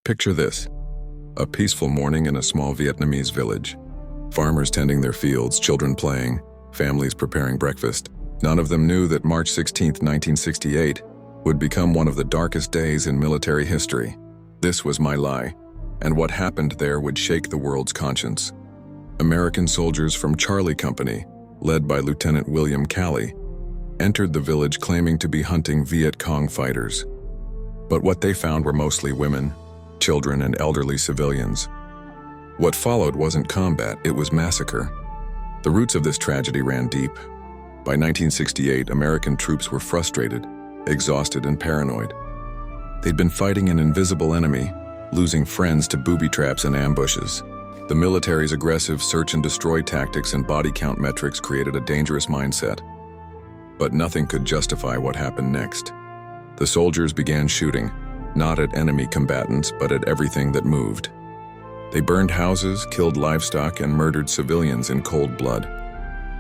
Picture this: a peaceful morning in a small Vietnamese village. Farmers tending their fields, children playing, families preparing breakfast. None of them knew that March 16, 1968, would become one of the darkest days in military history. This was My Lai, and what happened there would shake the world's conscience. American soldiers from Charlie Company, led by Lieutenant William Calley, entered the village claiming to be hunting Viet Cong fighters. But what they found were mostly women, children, and elderly civilians. What followed wasn't combat, it was massacre. The roots of this tragedy ran deep. By 1968, American troops were frustrated, exhausted, and paranoid. They'd been fighting an invisible enemy, losing friends to booby traps and ambushes. The military's aggressive search-and-destroy tactics and body count metrics created a dangerous mindset. But nothing could justify what happened next. The soldiers began shooting, not at enemy combatants, but at everything that moved. They burned houses, killed livestock, and murdered civilians in cold blood.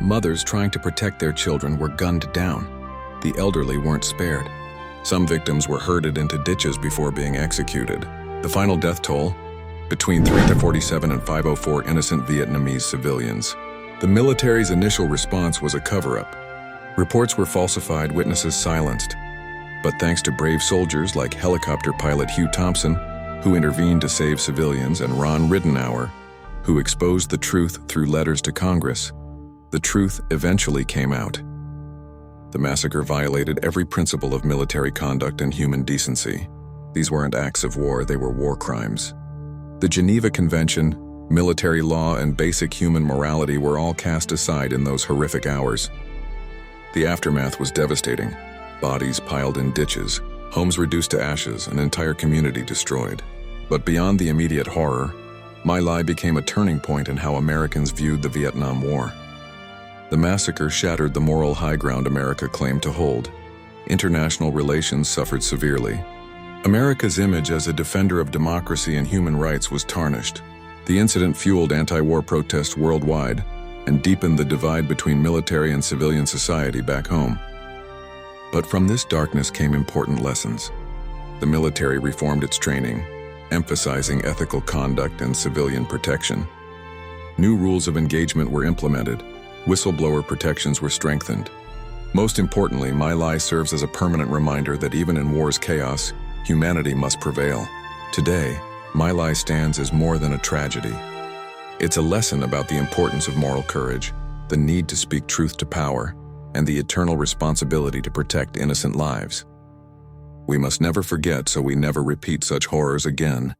Mothers trying to protect their children were gunned down. The elderly weren't spared. Some victims were herded into ditches before being executed. The final death toll: between 347 and 504 innocent Vietnamese civilians. The military's initial response was a cover-up. Reports were falsified, witnesses silenced. But thanks to brave soldiers like helicopter pilot Hugh Thompson, who intervened to save civilians, and Ron Ridenour, who exposed the truth through letters to Congress, the truth eventually came out. The massacre violated every principle of military conduct and human decency. These weren't acts of war, they were war crimes. The Geneva Convention, military law, and basic human morality were all cast aside in those horrific hours. The aftermath was devastating. Bodies piled in ditches, homes reduced to ashes, an entire community destroyed. But beyond the immediate horror, My Lai became a turning point in how Americans viewed the Vietnam War. The massacre shattered the moral high ground America claimed to hold. International relations suffered severely. America's image as a defender of democracy and human rights was tarnished. The incident fueled anti-war protests worldwide and deepened the divide between military and civilian society back home. But from this darkness came important lessons. The military reformed its training, emphasizing ethical conduct and civilian protection. New rules of engagement were implemented. Whistleblower protections were strengthened. Most importantly, My Lai serves as a permanent reminder that even in war's chaos, humanity must prevail. Today, My Lai stands as more than a tragedy. It's a lesson about the importance of moral courage, the need to speak truth to power, and the eternal responsibility to protect innocent lives. We must never forget so we never repeat such horrors again.